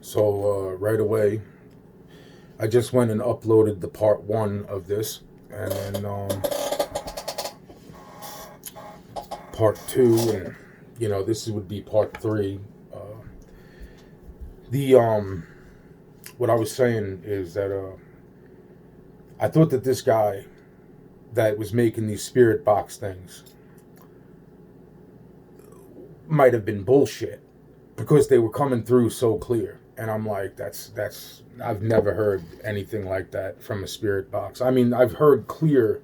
So right away, I just went and uploaded the part one of this, and then part two, and this would be part three. Uh, the What I was saying is that I thought that this guy that was making these spirit box things might have been bullshit because they were coming through so clear. And I'm like, that's I've never heard anything like that from a spirit box. I mean, I've heard clear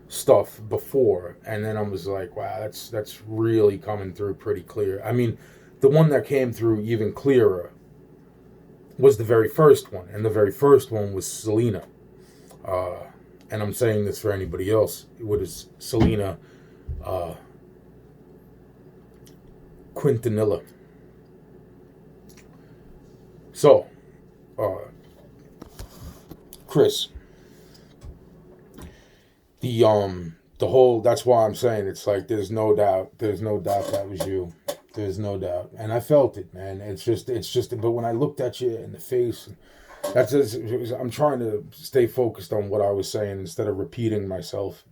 stuff before, and then I was like, wow, that's really coming through pretty clear. I mean, the one that came through even clearer was the very first one, and the very first one was Selena. Uh, and I'm saying this for anybody else. What is Selena? Uh, Quintanilla. So, uh, Chris, the whole, that's why I'm saying it's like there's no doubt that was you. There's no doubt, and I felt it, man. It's just. But when I looked at you in the face, that's just, I'm trying to stay focused on what I was saying instead of repeating myself.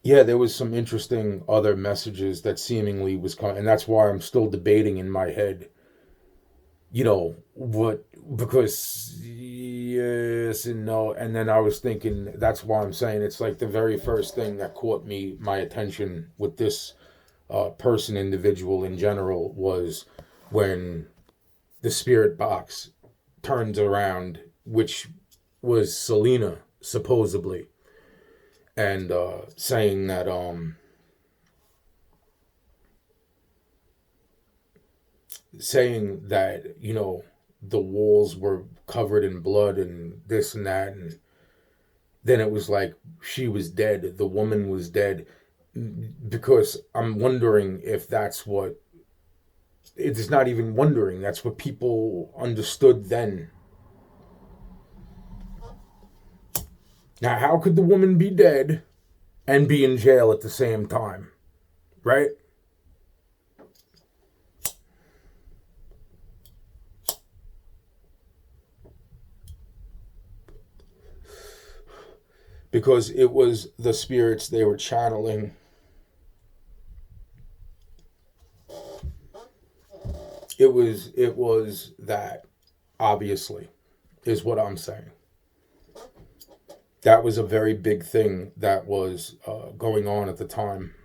Yeah, there was some interesting other messages that seemingly was coming, and that's why I'm still debating in my head. What, because yes and no, and then I was thinking that's why I'm saying it's like the very first thing that caught my attention with this individual in general, was when the spirit box turns around, which was Selena supposedly, and saying that the walls were covered in blood and this and that, and then it was like she was dead, the woman was dead, because I'm wondering if that's what, it's not even wondering, that's what people understood then. Now, how could the woman be dead and be in jail at the same time, right? Because it was the spirits they were channeling. It was that, obviously, is what I'm saying. That was a very big thing that was going on at the time.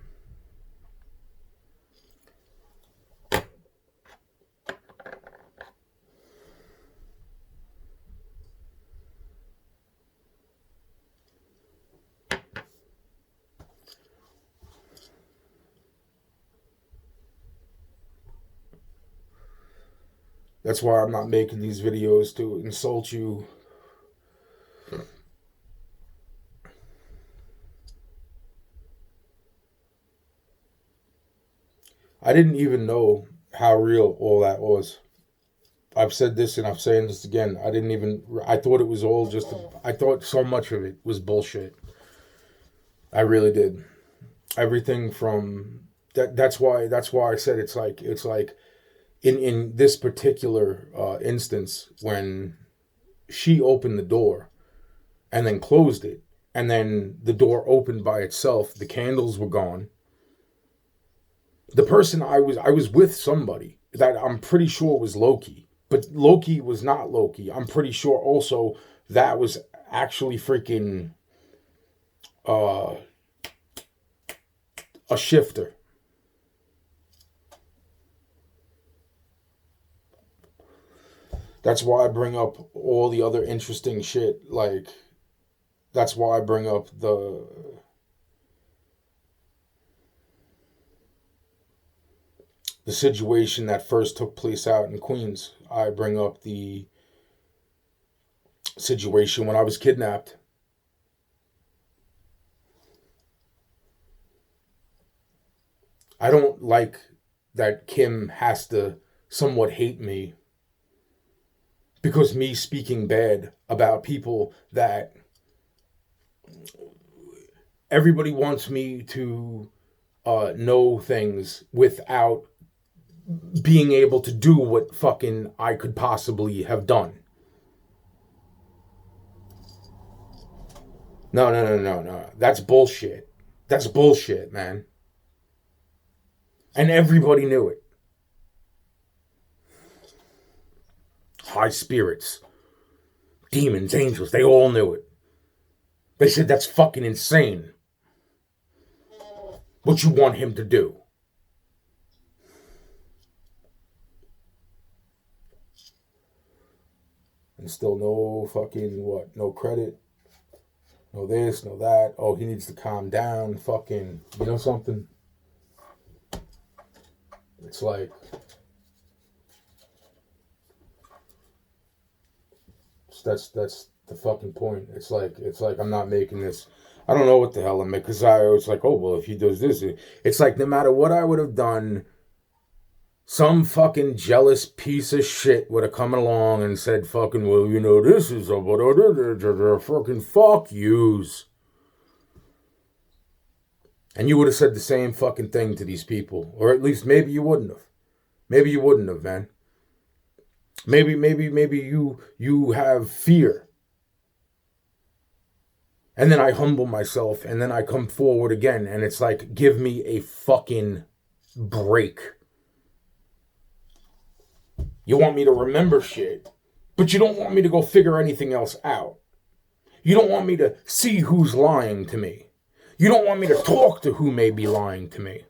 That's why I'm not making these videos to insult you. I didn't even know how real all that was. I've said this and I'm saying this again. I thought it was all I thought so much of it was bullshit. I really did. Everything from that. That's why I said it's like in this particular instance, when she opened the door and then closed it, and then the door opened by itself. The candles were gone. The person I was with somebody that I'm pretty sure was Loki, but Loki was not Loki. I'm pretty sure also that was actually freaking uh, a shifter. That's why I bring up all the other interesting shit. Like, that's why I bring up the situation that first took place out in Queens. I bring up the situation when I was kidnapped. I don't like that Kim has to somewhat hate me because me speaking bad about people that everybody wants me to know things without being able to do what fucking I could possibly have done. No. That's bullshit. That's bullshit, man. And everybody knew it. High spirits, demons, angels, they all knew it. They said, that's fucking insane. What you want him to do. And still no fucking what? No credit. No this, no that. Oh, he needs to calm down. Fucking, you know something? It's like, that's the fucking point. It's like I'm not making this. I don't know what the hell I'm making, because I was like, oh well, if he does this, it's like no matter what I would have done, some fucking jealous piece of shit would have come along and said, fucking, well, you know, this is a fucking fuck yous. And you would have said the same fucking thing to these people. Or at least maybe you wouldn't have. Maybe you wouldn't have, man. Maybe you have fear. And then I humble myself and then I come forward again and it's like, give me a fucking break. You want me to remember shit, but you don't want me to go figure anything else out. You don't want me to see who's lying to me. You don't want me to talk to who may be lying to me.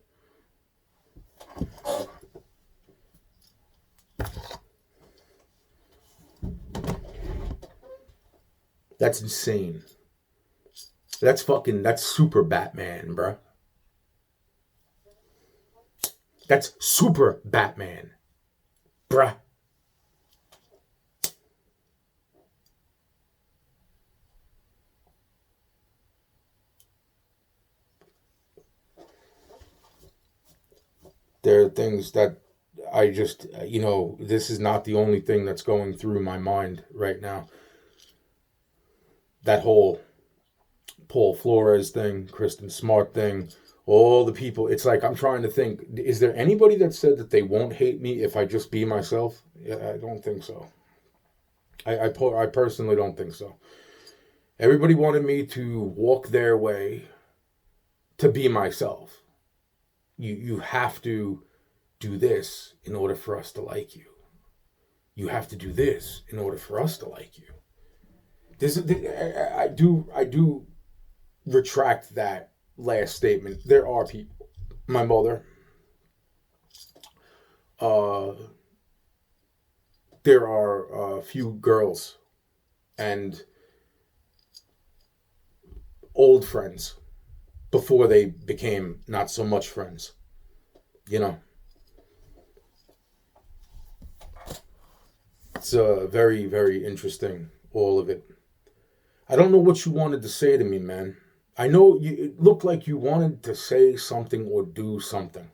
That's insane. That's super Batman, bruh. That's super Batman, bruh. There are things that I just, this is not the only thing that's going through my mind right now. That whole Paul Flores thing, Kristen Smart thing, all the people. It's like I'm trying to think, is there anybody that said that they won't hate me if I just be myself? I don't think so. I personally don't think so. Everybody wanted me to walk their way, to be myself. You have to do this in order for us to like you. You have to do this in order for us to like you. I do retract that last statement. There are people. My mother. There are a few girls and old friends before they became not so much friends. It's very, very interesting, all of it. I don't know what you wanted to say to me, man. I know it looked like you wanted to say something or do something.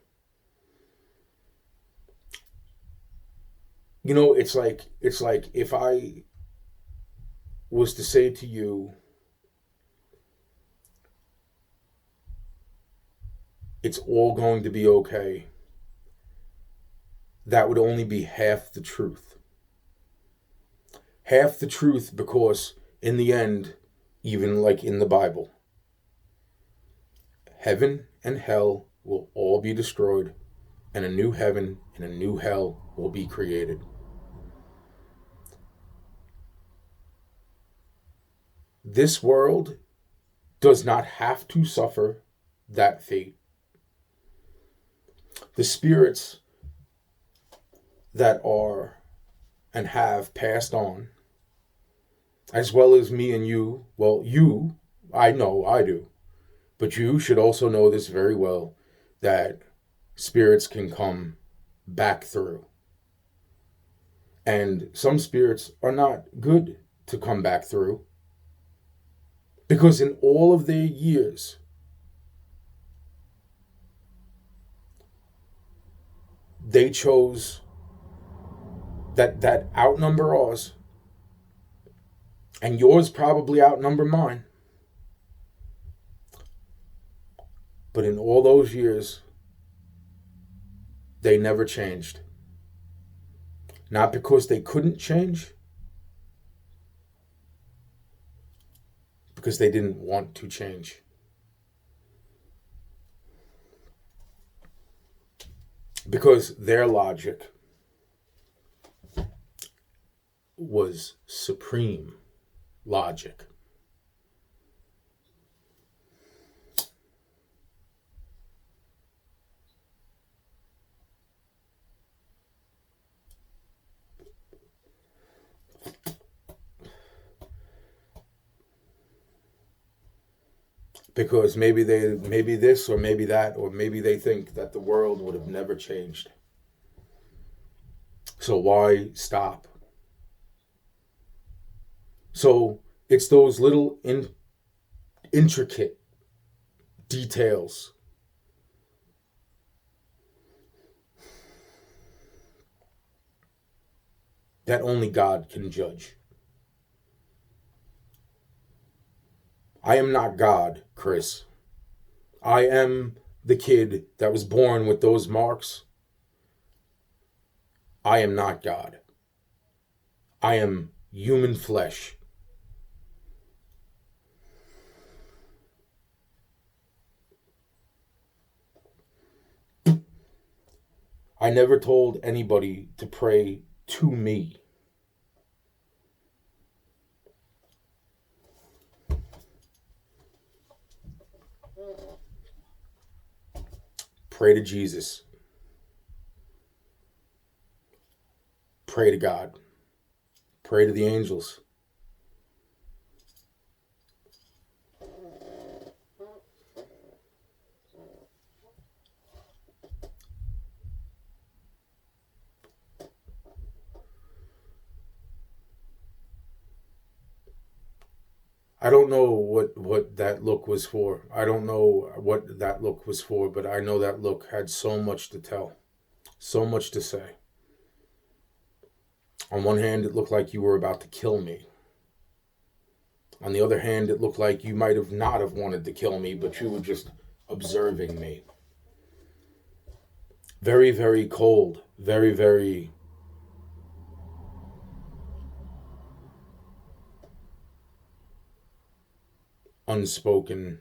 It's like if I was to say to you, it's all going to be okay, that would only be half the truth. Half the truth, because in the end, even like in the Bible, heaven and hell will all be destroyed, and a new heaven and a new hell will be created. This world does not have to suffer that fate. The spirits that are and have passed on, as well as me and you, well, you, I know, I do, but you should also know this very well, that spirits can come back through. And some spirits are not good to come back through, because in all of their years, they chose that outnumber ours, and yours probably outnumber mine. But in all those years, they never changed. Not because they couldn't change, because they didn't want to change. Because their logic was supreme logic. Because maybe this or maybe that, or maybe they think that the world would have never changed. So why stop? So it's those little intricate details that only God can judge. I am not God, Chris. I am the kid that was born with those marks. I am not God. I am human flesh. I never told anybody to pray to me. Pray to Jesus. Pray to God. Pray to the angels. I don't know what that look was for. I don't know what that look was for, but I know that look had so much to tell, so much to say. On one hand, it looked like you were about to kill me. On the other hand, it looked like you might have not have wanted to kill me, but you were just observing me. Very, very cold. Very, very unspoken.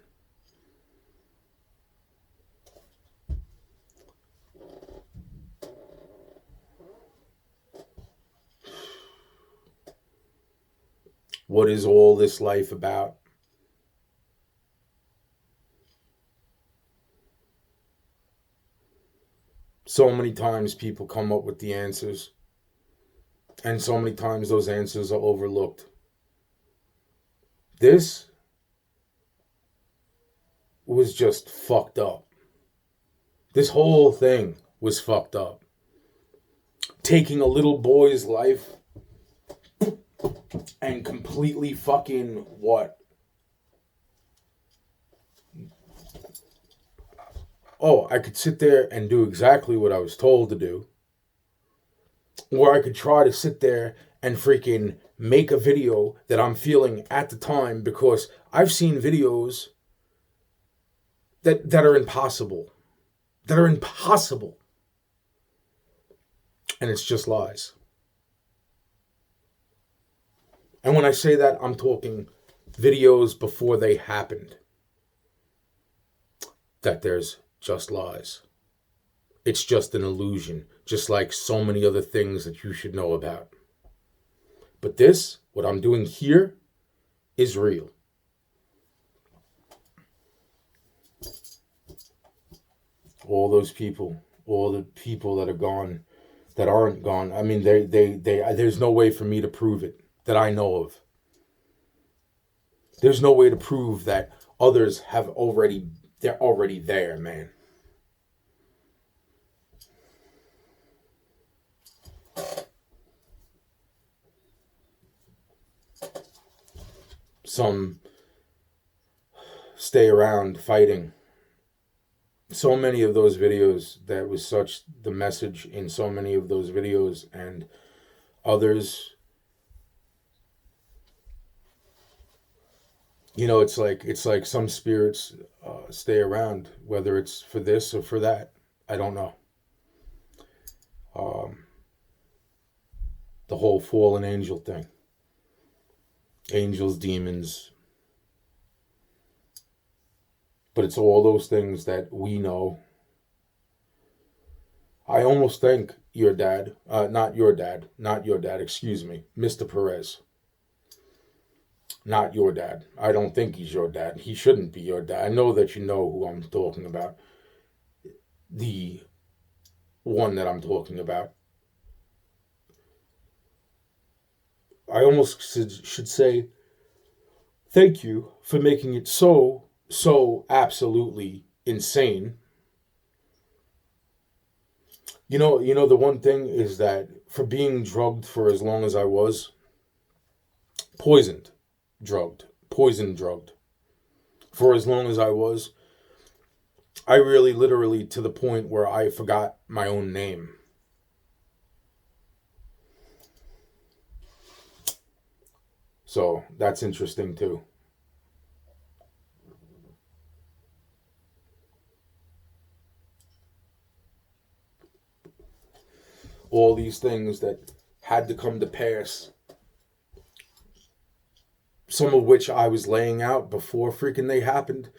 What is all this life about? So many times people come up with the answers, and so many times those answers are overlooked. This was just fucked up. This whole thing was fucked up. Taking a little boy's life and completely fucking what? Oh, I could sit there and do exactly what I was told to do. Or I could try to sit there and freaking make a video that I'm feeling at the time, because I've seen videos that are impossible. That are impossible. And it's just lies. And when I say that, I'm talking videos before they happened. That there's just lies. It's just an illusion, just like so many other things that you should know about. But this, what I'm doing here, is real. All those people, all the people that are gone, that aren't gone. I mean, they there's no way for me to prove it that I know of. There's no way to prove that others they're already there, man. Some stay around fighting. So many of those videos, that was such the message in so many of those videos, and others it's like some spirits stay around, whether it's for this or for that. I don't know. Um, the whole fallen angel thing, angels, demons, but it's all those things that we know. I almost think your dad, not your dad, excuse me, Mr. Perez, not your dad. I don't think he's your dad. He shouldn't be your dad. I know that you know who I'm talking about. The one that I'm talking about. I almost should say thank you for making it so absolutely insane. The one thing is that for being drugged for as long as I was, poisoned, drugged for as long as I was, I really literally to the point where I forgot my own name. So that's interesting too. All these things that had to come to pass, some of which I was laying out before freaking they happened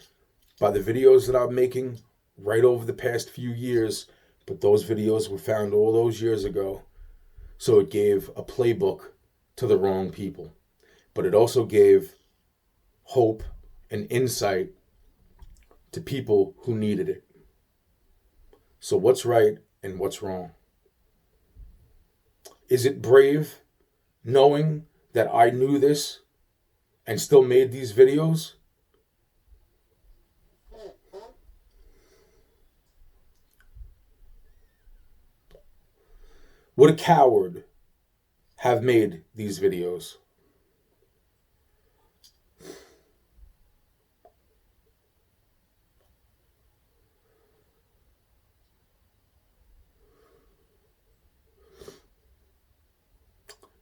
by the videos that I'm making right over the past few years. But those videos were found all those years ago. So it gave a playbook to the wrong people. But it also gave hope and insight to people who needed it. So what's right and what's wrong? Is it brave knowing that I knew this and still made these videos? Would a coward have made these videos?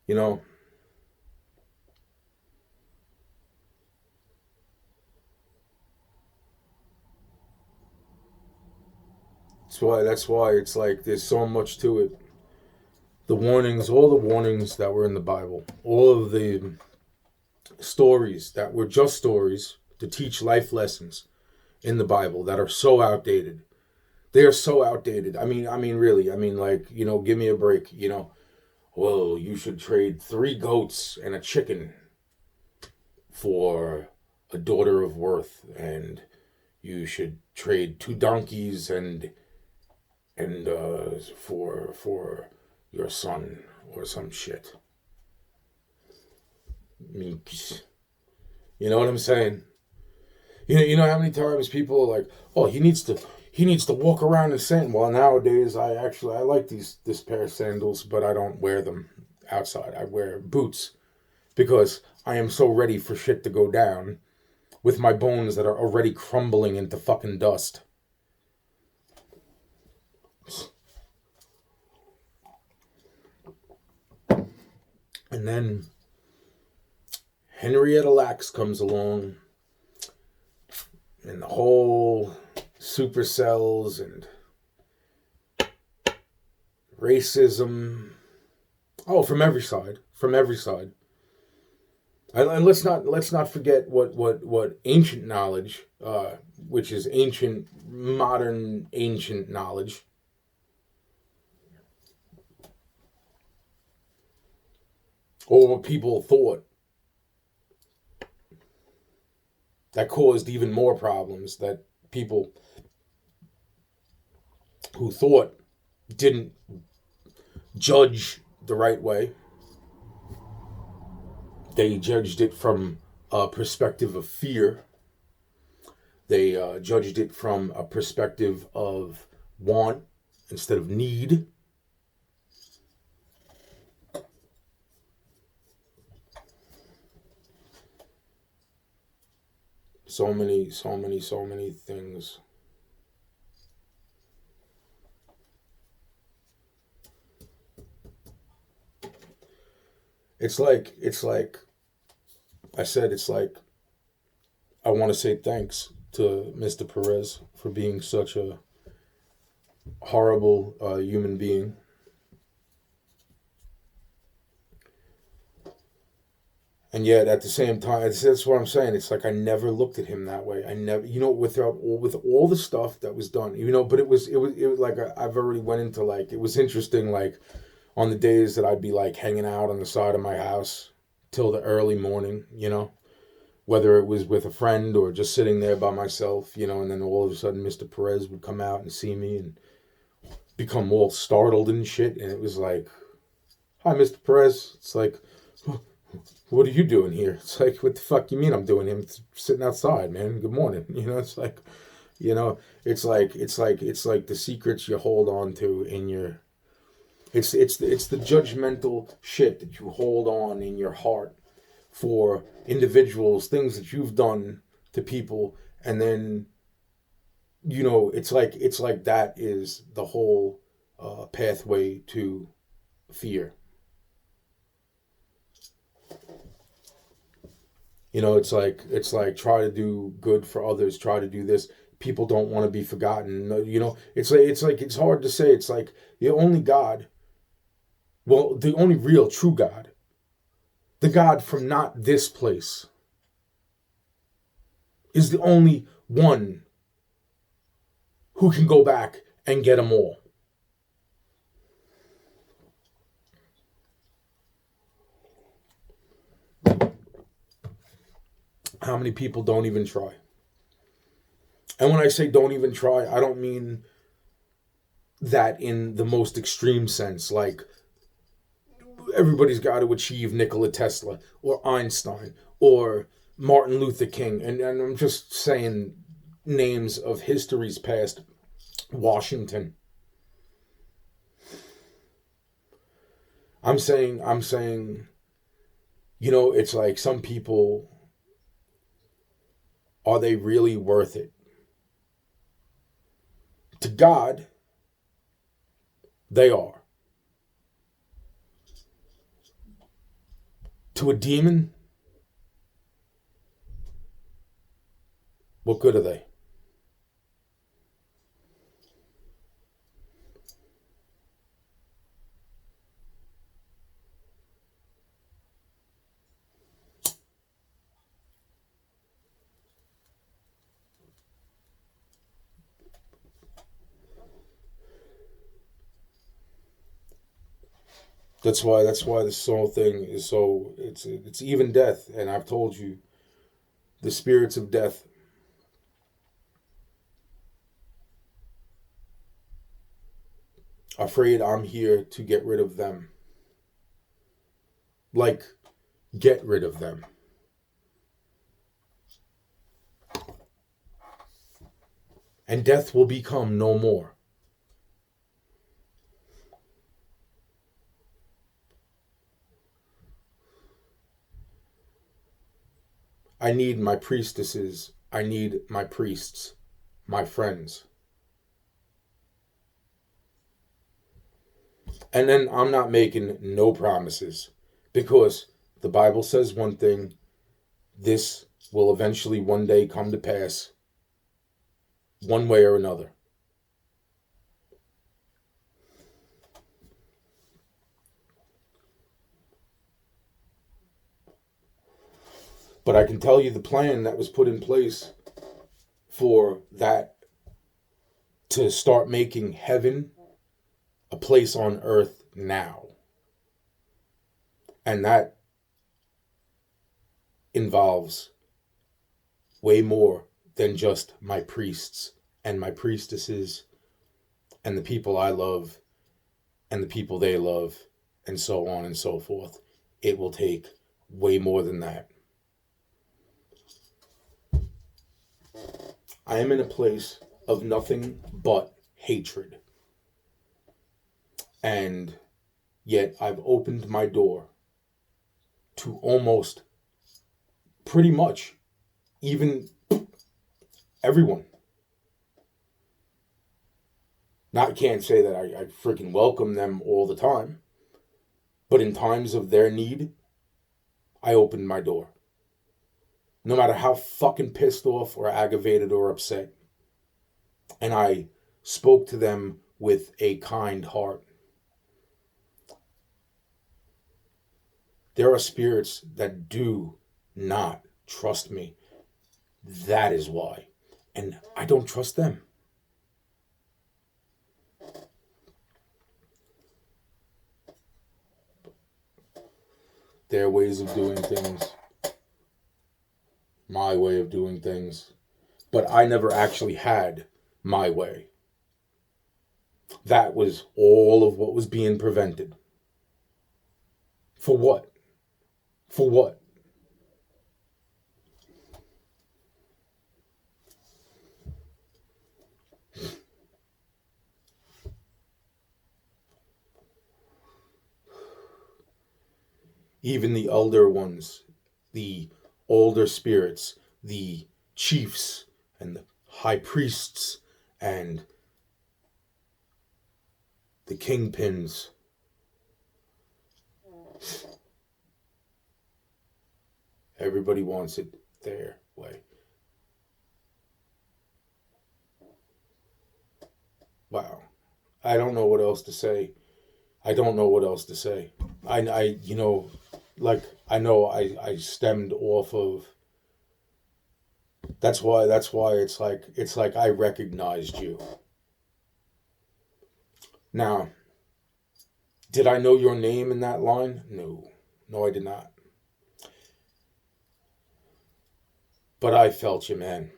You know, that's why it's like there's so much to it. The warnings, all the warnings that were in the Bible, all of the stories that were just stories to teach life lessons in the Bible that are so outdated. They are so outdated. I mean, really. I mean, like, give me a break. Well, you should trade 3 goats and a chicken for a daughter of worth, and you should trade 2 donkeys and for your son or some shit. I mean, you know what I'm saying? You know how many times people are like, "Oh, he needs to walk around in sand." Well, nowadays I like this pair of sandals, but I don't wear them outside. I wear boots because I am so ready for shit to go down with my bones that are already crumbling into fucking dust. And then Henrietta Lacks comes along and the whole supercells and racism. Oh, from every side, from every side. And let's not forget what ancient knowledge, which is ancient, modern ancient knowledge, or what people thought that caused even more problems that people who thought didn't judge the right way. They judged it from a perspective of fear. They judged it from a perspective of want instead of need. So many things. It's like I said, it's like I want to say thanks to Mr. Perez for being such a horrible human being. And yet, at the same time, that's what I'm saying. It's like I never looked at him that way. I never, with all the stuff that was done, But it was like I've already went into like it was interesting. Like on the days that I'd be like hanging out on the side of my house till the early morning, whether it was with a friend or just sitting there by myself, and then all of a sudden Mr. Perez would come out and see me and become all startled and shit, and it was like, "Hi, Mr. Perez." It's like, what are you doing here? It's like, what the fuck you mean I'm doing him sitting outside, man? Good morning. It's like, it's like the secrets you hold on to in your, it's the judgmental shit that you hold on in your heart for individuals, things that you've done to people, and then, it's like that is the whole pathway to fear. It's like try to do good for others, try to do this. People don't want to be forgotten. It's hard to say. It's like the only God, the only real true God, the God from not this place, is the only one who can go back and get them all. How many people don't even try? And when I say don't even try, I don't mean that in the most extreme sense, like everybody's got to achieve Nikola Tesla or Einstein or Martin Luther King. And I'm just saying names of history's past. Washington. I'm saying, it's like some people, are they really worth it? To God, they are. To a demon, what good are they? That's why this whole thing is so, it's even death. And I've told you, the spirits of death, afraid I'm here to get rid of them. Like, get rid of them. And death will become no more. I need my priestesses. I need my priests, my friends. And then I'm not making no promises, because the Bible says one thing, this will eventually one day come to pass, one way or another. But I can tell you the plan that was put in place for that, to start making heaven a place on earth now. And that involves way more than just my priests and my priestesses and the people I love and the people they love and so on and so forth. It will take way more than that. I am in a place of nothing but hatred. And yet I've opened my door to almost, pretty much, even everyone. Now, I can't say that I freaking welcome them all the time, but in times of their need, I opened my door. no matter how fucking pissed off or aggravated or upset. And I spoke to them with a kind heart. There are spirits that do not trust me. That is why. And I don't trust them. Their ways of doing things. My way of doing things. But I never actually had my way. That was all of what was being prevented. For what? For what? Even the elder ones, the older spirits, the chiefs and the high priests and the kingpins. Everybody wants it their way. Wow. I don't know what else to say. I don't know what else to say. You know, like, I know I stemmed off of. That's why it's like I recognized you. Now, did I know your name in that line? No, I did not. But I felt you, man.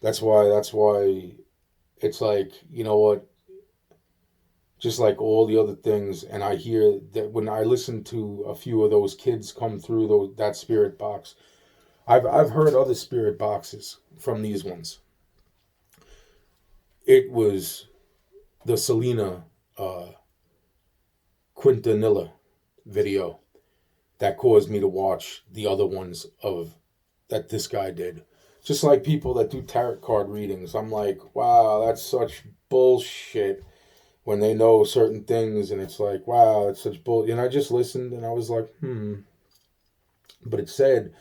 That's why it's like, you know what? Just like all the other things, and I hear that when I listen to a few of those kids come through that spirit box, I've heard other spirit boxes from these ones. It was the Selena Quintanilla video that caused me to watch the other ones of that this guy did. Just like people that do tarot card readings, I'm like, wow, that's such bullshit. When they know certain things, and it's like, wow, it's such bull. And I just listened, and I was like, But it's sad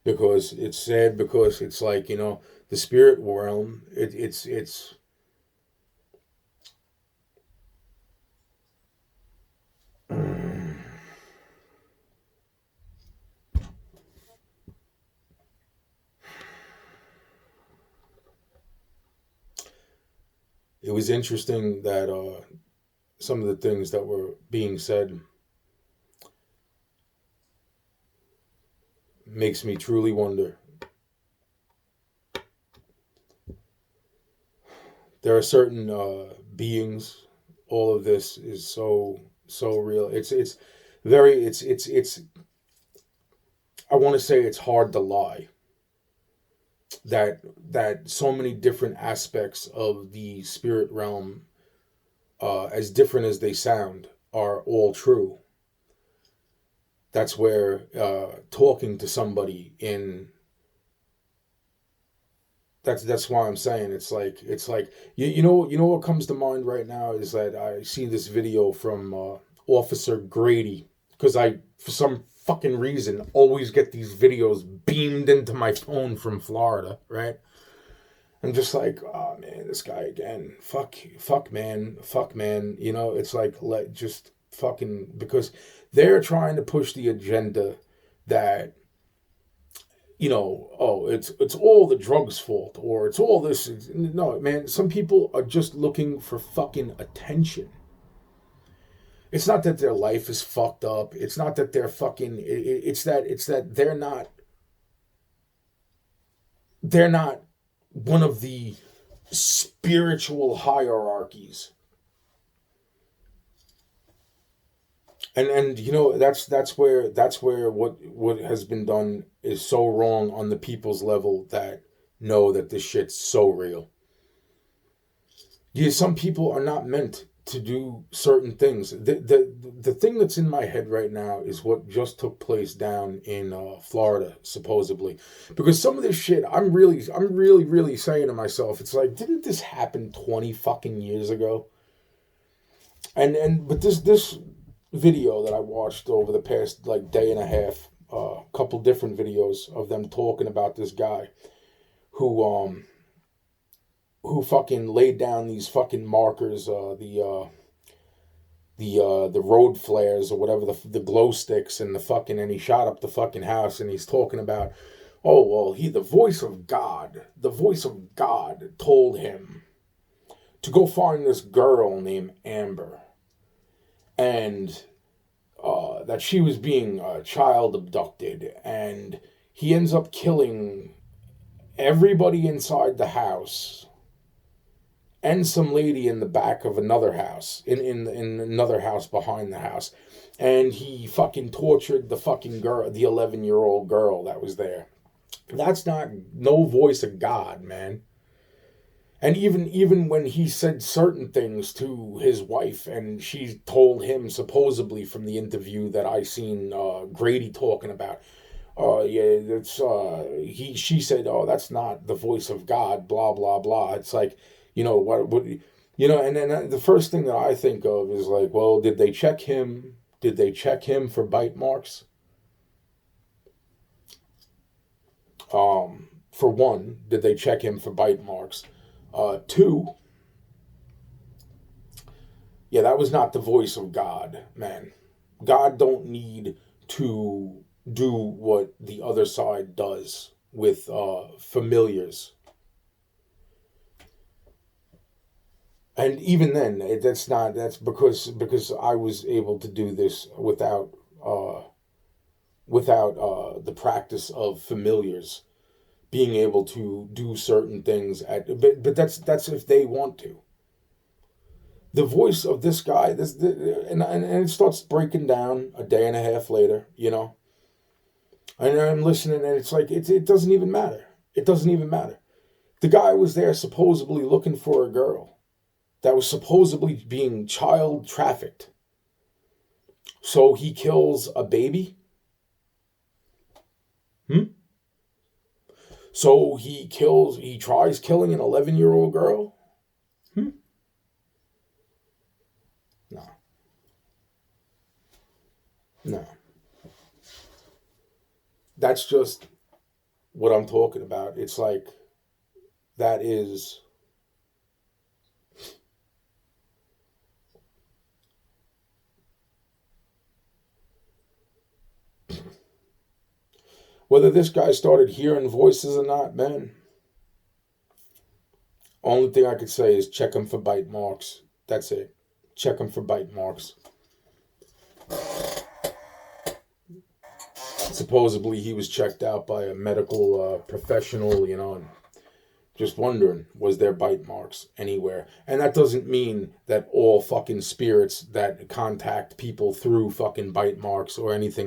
because it's like, you know, the spirit realm. It's. It was interesting that some of the things that were being said makes me truly wonder. There are certain beings. All of this is so real. It's very it's. I want to say it's hard to lie. That so many different aspects of the spirit realm, as different as they sound, are all true. That's where talking to somebody in. That's why I'm saying it's like you know what comes to mind right now is that I see this video from Officer Grady, because I, for some fucking reason, always get these videos beamed into my phone from Florida, right? I'm just like, oh man, this guy again. Fuck man. You know, it's like, just fucking, because they're trying to push the agenda that, you know, oh, it's all the drugs' fault, or it's all this. No, man, some people are just looking for fucking attention. It's not that their life is fucked up. It's not that they're fucking. It's that they're not one of the spiritual hierarchies. And you know, that's where what has been done is so wrong on the people's level that know that this shit's so real. Yeah, some people are not meant to do certain things. The thing that's in my head right now is what just took place down in Florida, supposedly, because some of this shit, I'm really saying to myself, it's like, didn't this happen 20 fucking years ago? But this video that I watched over the past like day and a half, couple different videos of them talking about this guy who fucking laid down these fucking markers, the road flares or whatever, the glow sticks and the fucking, and he shot up the fucking house, and he's talking about, oh well, the voice of God told him to go find this girl named Amber, and that she was being child abducted, and he ends up killing everybody inside the house and some lady in the back of another house, in another house behind the house. And he fucking tortured the fucking girl, the 11-year-old girl that was there. That's not no voice of God, man. And even when he said certain things to his wife, and she told him, supposedly from the interview that I seen Grady talking about, yeah, that's she said, oh, that's not the voice of God, blah blah blah. It's like, what and then the first thing that I think of is like, well, did they check him? Did they check him for bite marks? For one, did they check him for bite marks? Two, yeah, that was not the voice of God, man. God don't need to do what the other side does with familiars. And even then, that's because I was able to do this without the practice of familiars being able to do certain things but that's if they want to. The voice of this guy, and it starts breaking down a day and a half later, and I'm listening, and it's like it doesn't even matter. It doesn't even matter. The guy was there supposedly looking for a girl that was supposedly being child trafficked. So he kills a baby. So he tries killing an 11-year-old girl? No. No. That's just what I'm talking about. It's like, that is... Whether this guy started hearing voices or not, man, only thing I could say is check him for bite marks. That's it. Check him for bite marks. Supposedly he was checked out by a medical professional, and just wondering, was there bite marks anywhere? And that doesn't mean that all fucking spirits that contact people through fucking bite marks or anything